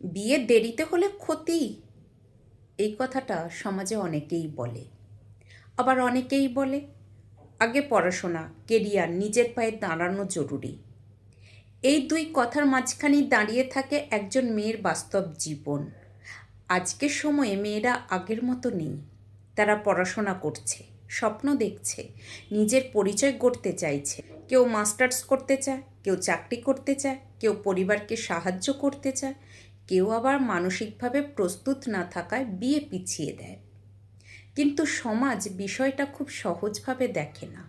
বিয়ে দেরিতে হলে ক্ষতি, এই কথাটা সমাজে অনেকেই বলে। আবার অনেকেই বলে আগে পড়াশোনা, কেরিয়ার, নিজের পায়ে দাঁড়ানো জরুরি। এই দুই কথার মাঝখানেই দাঁড়িয়ে থাকে একজন মেয়ের বাস্তব জীবন। আজকের সময়ে মেয়েরা আগের মতো নেই। তারা পড়াশোনা করছে, স্বপ্ন দেখছে, নিজের পরিচয় গড়তে চাইছে। কেউ মাস্টার্স করতে চায়, কেউ চাকরি করতে চায়, কেউ পরিবারকে সাহায্য করতে চায়, কেউ আবার মানসিকভাবে প্রস্তুত না থাকায় বিয়ে পিছিয়ে দেয়। কিন্তু সমাজ বিষয়টা খুব সহজভাবে দেখে না।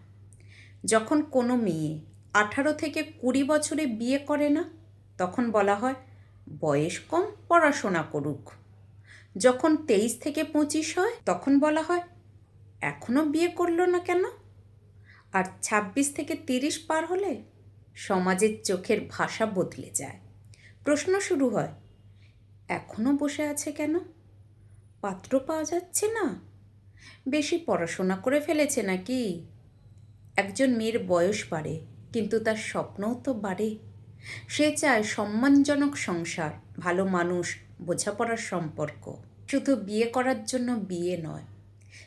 যখন কোনো মেয়ে 18 থেকে 20 বছরে বিয়ে করে না, তখন বলা হয় বয়স কম, পড়াশোনা করুক। যখন 23 থেকে 25 হয়, তখন বলা হয় এখনও বিয়ে করলো না কেন? আর 26 থেকে 30 পার হলে সমাজের চোখের ভাষা বদলে যায়। প্রশ্ন শুরু হয়, এখনও বসে আছে কেন? পাত্র পাওয়া যাচ্ছে না? বেশি পড়াশোনা করে ফেলেছে নাকি? একজন মেয়ের বয়স বাড়ে, কিন্তু তার স্বপ্নও তো বাড়ে। সে চায় সম্মানজনক সংসার, ভালো মানুষ, বোঝাপড়ার সম্পর্ক। শুধু বিয়ে করার জন্য বিয়ে নয়,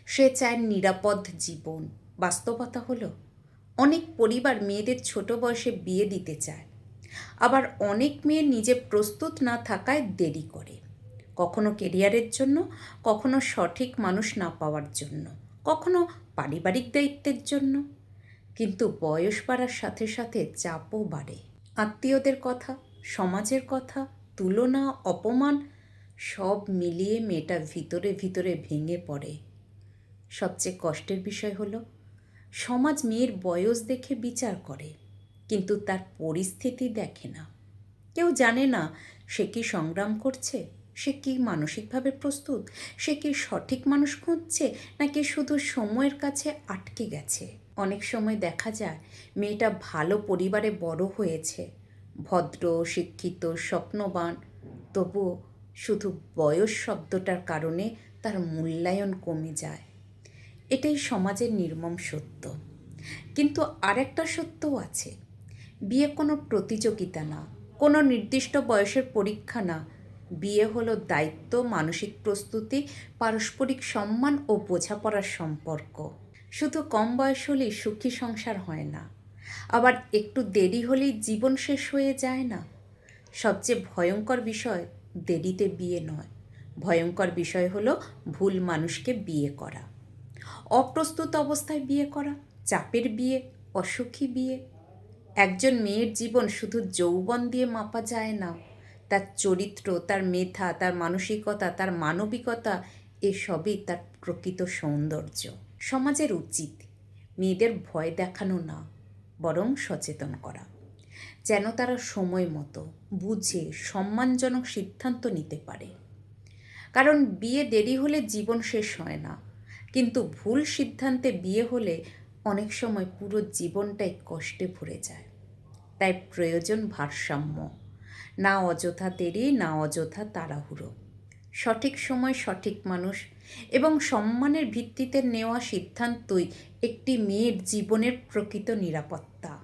সে চায় নিরাপদ জীবন। বাস্তবতা হলো অনেক পরিবার মেয়েদের ছোট বয়সে বিয়ে দিতে চায়। আবার অনেক মেয়ে নিজে প্রস্তুত না থাকায় দেরি করে। কখনো কেরিয়ারের জন্য, কখনো সঠিক মানুষ না পাওয়ার জন্য, কখনো পারিবারিক দায়িত্বের জন্য। কিন্তু বয়স বাড়ার সাথে সাথে চাপও বাড়ে। আত্মীয়দের কথা, সমাজের কথা, তুলনা, অপমান, সব মিলিয়ে মেয়েটা ভিতরে ভিতরে ভেঙে পড়ে। সবচেয়ে কষ্টের বিষয় হলো সমাজ মেয়ের বয়স দেখে বিচার করে, কিন্তু তার পরিস্থিতি দেখে না। কেউ জানে না সে কি সংগ্রাম করছে, সে কি মানসিকভাবে প্রস্তুত, সে কি সঠিক মানুষ খুঁজছে, নাকি শুধু সময়ের কাছে আটকে গেছে। অনেক সময় দেখা যায় মেয়েটা ভালো পরিবারে বড় হয়েছে, ভদ্র, শিক্ষিত, স্বপ্নবান, তবুও শুধু বয়স শব্দটার কারণে তার মূল্যায়ন কমে যায়। এটাই সমাজের নির্মম সত্য। কিন্তু আরেকটা সত্যও আছে, বিয়ে কোনো প্রতিযোগিতা না, কোনো নির্দিষ্ট বয়সের পরীক্ষা না। বিয়ে হলো দায়িত্ব, মানসিক প্রস্তুতি, পারস্পরিক সম্মান ও বোঝাপড়ার সম্পর্ক। শুধু কম বয়স হলেই সুখী সংসার হয় না, আবার একটু দেরি হলেই জীবন শেষ হয়ে যায় না। সবচেয়ে ভয়ঙ্কর বিষয় দেরিতে বিয়ে নয়, ভয়ঙ্কর বিষয় হলো ভুল মানুষকে বিয়ে করা, অপ্রস্তুত অবস্থায় বিয়ে করা, চাপের বিয়ে, অসুখী বিয়ে। একজন মেয়ের জীবন শুধু যৌবন দিয়ে মাপা যায় না। তার চরিত্র, তার মেধা, তার মানসিকতা, তার মানবিকতা, এসবই তার প্রকৃত সৌন্দর্য। সমাজের উচিত মেয়েদের ভয় দেখানো না, বরং সচেতন করা, যেন তারা সময় মতো বুঝে সম্মানজনক সিদ্ধান্ত নিতে পারে। কারণ বিয়ে দেরি হলে জীবন শেষ হয় না, কিন্তু ভুল সিদ্ধান্তে বিয়ে হলে অনেক সময় পুরো জীবনটাই কষ্টে ভরে যায়। তাই প্রয়োজন ভারসাম্য, না অযথা দেরি, না অযথা তাড়াহুড়ো। সঠিক সময়, সঠিক মানুষ এবং সম্মানের ভিত্তিতে নেওয়া সিদ্ধান্তই একটি মেয়ের জীবনের প্রকৃত নিরাপত্তা।